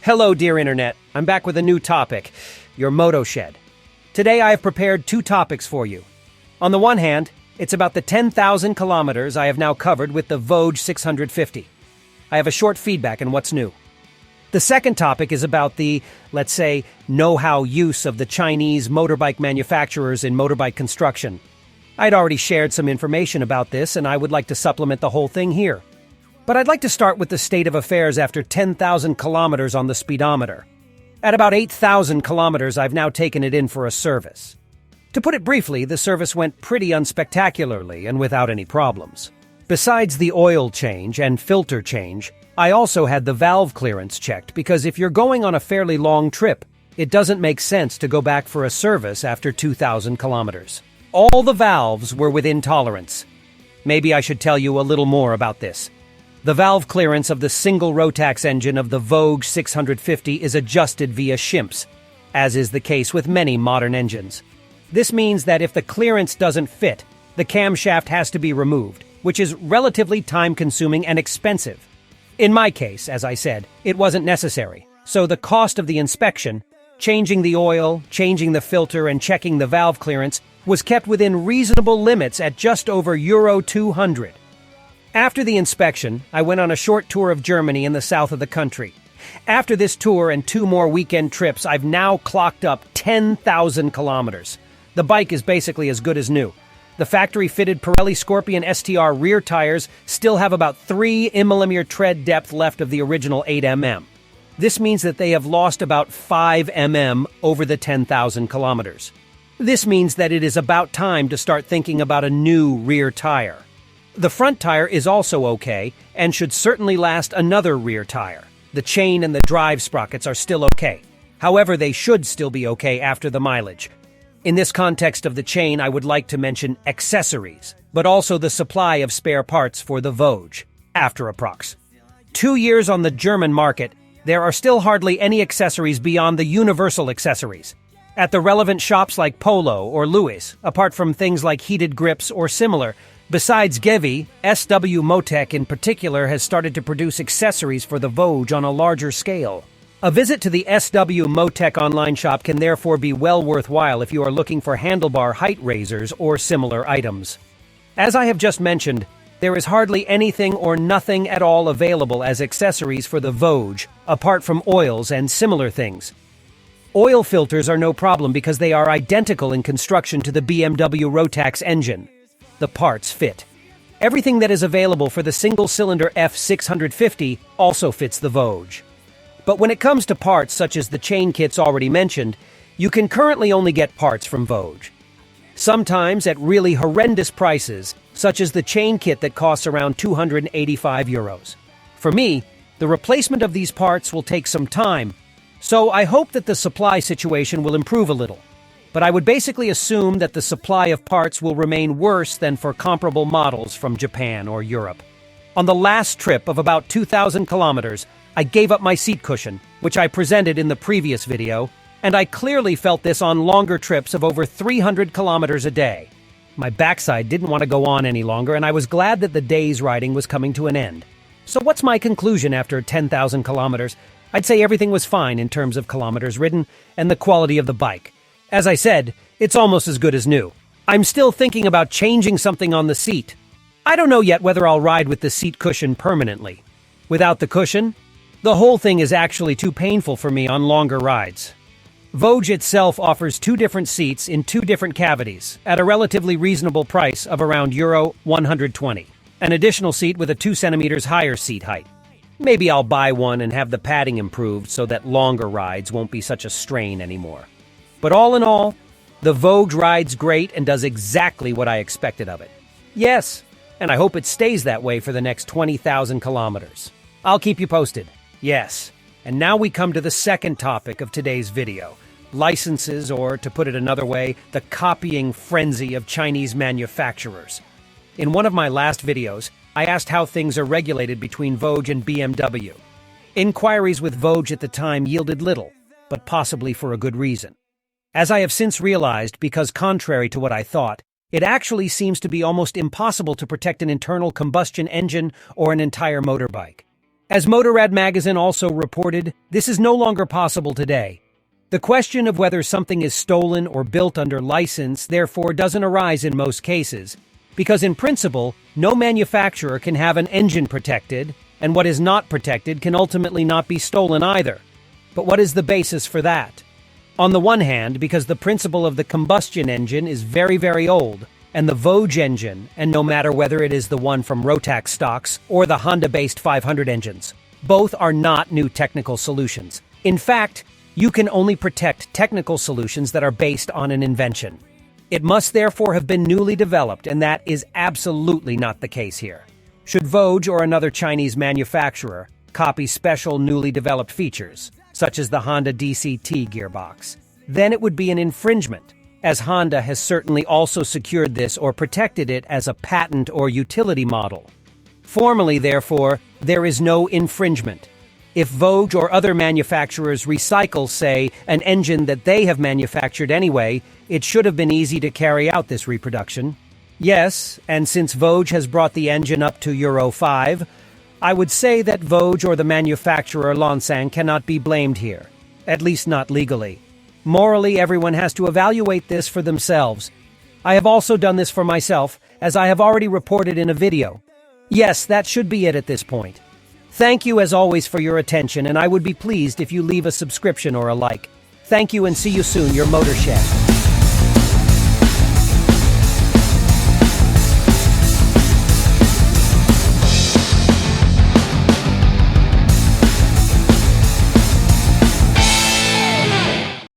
Hello, dear Internet. I'm back with a new topic, your Moto-Shed. Today I have prepared two topics for you. On the one hand, it's about the 10,000 kilometers I have now covered with the Voge 650. I have a short feedback on what's new. The second topic is about the, let's say, know-how use of the Chinese motorbike manufacturers in motorbike construction. I'd already shared some information about this, and I would like to supplement the whole thing here. But I'd like to start with the state of affairs after 10,000 kilometers on the speedometer. At about 8,000 kilometers, I've now taken it in for a service. To put it briefly, the service went pretty unspectacularly and without any problems. Besides the oil change and filter change, I also had the valve clearance checked because if you're going on a fairly long trip, it doesn't make sense to go back for a service after 2,000 kilometers. All the valves were within tolerance. Maybe I should tell you a little more about this. The valve clearance of the single Rotax engine of the Voge 650 is adjusted via shimps, as is the case with many modern engines. This means that if the clearance doesn't fit, the camshaft has to be removed, which is relatively time-consuming and expensive. In my case, as I said, it wasn't necessary, so the cost of the inspection, changing the oil, changing the filter, and checking the valve clearance was kept within reasonable limits at just over Euro 200. After the inspection, I went on a short tour of Germany in the south of the country. After this tour and 2 more weekend trips, I've now clocked up 10,000 kilometers. The bike is basically as good as new. The factory-fitted Pirelli Scorpion STR rear tires still have about 3 mm tread depth left of the original 8 mm. This means that they have lost about 5 mm over the 10,000 kilometers. This means that it is about time to start thinking about a new rear tire. The front tire is also okay, and should certainly last another rear tire. The chain and the drive sprockets are still okay. However, they should still be okay after the mileage. In this context of the chain, I would like to mention accessories, but also the supply of spare parts for the Voge, after approx. 2 years on the German market, there are still hardly any accessories beyond the universal accessories. At the relevant shops like Polo or Lewis, apart from things like heated grips or similar, besides Gevi, SW Motec in particular has started to produce accessories for the Voge on a larger scale. A visit to the SW Motec online shop can therefore be well worthwhile if you are looking for handlebar height raisers or similar items. As I have just mentioned, there is hardly anything or nothing at all available as accessories for the Voge, apart from oils and similar things. Oil filters are no problem because they are identical in construction to the BMW Rotax engine. The parts fit. Everything that is available for the single-cylinder F650 also fits the Voge. But when it comes to parts such as the chain kits already mentioned, you can currently only get parts from Voge. Sometimes at really horrendous prices, such as the chain kit that costs around 285 euros. For me, the replacement of these parts will take some time, so I hope that the supply situation will improve a little. But I would basically assume that the supply of parts will remain worse than for comparable models from Japan or Europe. On the last trip of about 2,000 kilometers, I gave up my seat cushion, which I presented in the previous video, and I clearly felt this on longer trips of over 300 kilometers a day. My backside didn't want to go on any longer, and I was glad that the day's riding was coming to an end. So what's my conclusion after 10,000 kilometers? I'd say everything was fine in terms of kilometers ridden and the quality of the bike. As I said, it's almost as good as new. I'm still thinking about changing something on the seat. I don't know yet whether I'll ride with the seat cushion permanently. Without the cushion, the whole thing is actually too painful for me on longer rides. Voge itself offers 2 different seats in 2 different cavities at a relatively reasonable price of around Euro 120. An additional seat with a 2 centimeters higher seat height. Maybe I'll buy one and have the padding improved so that longer rides won't be such a strain anymore. But all in all, the Voge rides great and does exactly what I expected of it. Yes, and I hope it stays that way for the next 20,000 kilometers. I'll keep you posted. Yes, and now we come to the second topic of today's video. Licenses, or to put it another way, the copying frenzy of Chinese manufacturers. In one of my last videos, I asked how things are regulated between Voge and BMW. Inquiries with Voge at the time yielded little, but possibly for a good reason. As I have since realized, because contrary to what I thought, it actually seems to be almost impossible to protect an internal combustion engine or an entire motorbike. As Motorrad magazine also reported, this is no longer possible today. The question of whether something is stolen or built under license therefore doesn't arise in most cases, because in principle, no manufacturer can have an engine protected, and what is not protected can ultimately not be stolen either. But what is the basis for that? On the one hand, because the principle of the combustion engine is very, very old, and the Voge engine, and no matter whether it is the one from Rotax stocks or the Honda-based 500 engines, both are not new technical solutions. In fact, you can only protect technical solutions that are based on an invention. It must therefore have been newly developed, and that is absolutely not the case here. Should Voge or another Chinese manufacturer copy special newly developed features, such as the Honda DCT gearbox, then it would be an infringement, as Honda has certainly also secured this or protected it as a patent or utility model. Formally, therefore, there is no infringement. If Voge or other manufacturers recycle, say, an engine that they have manufactured anyway, it should have been easy to carry out this reproduction. Yes, and since Voge has brought the engine up to Euro 5, I would say that Voge or the manufacturer Lansing cannot be blamed here, at least not legally. Morally, everyone has to evaluate this for themselves. I have also done this for myself, as I have already reported in a video. Yes, that should be it at this point. Thank you as always for your attention, and I would be pleased if you leave a subscription or a like. Thank you and see you soon, your Moto-Shed.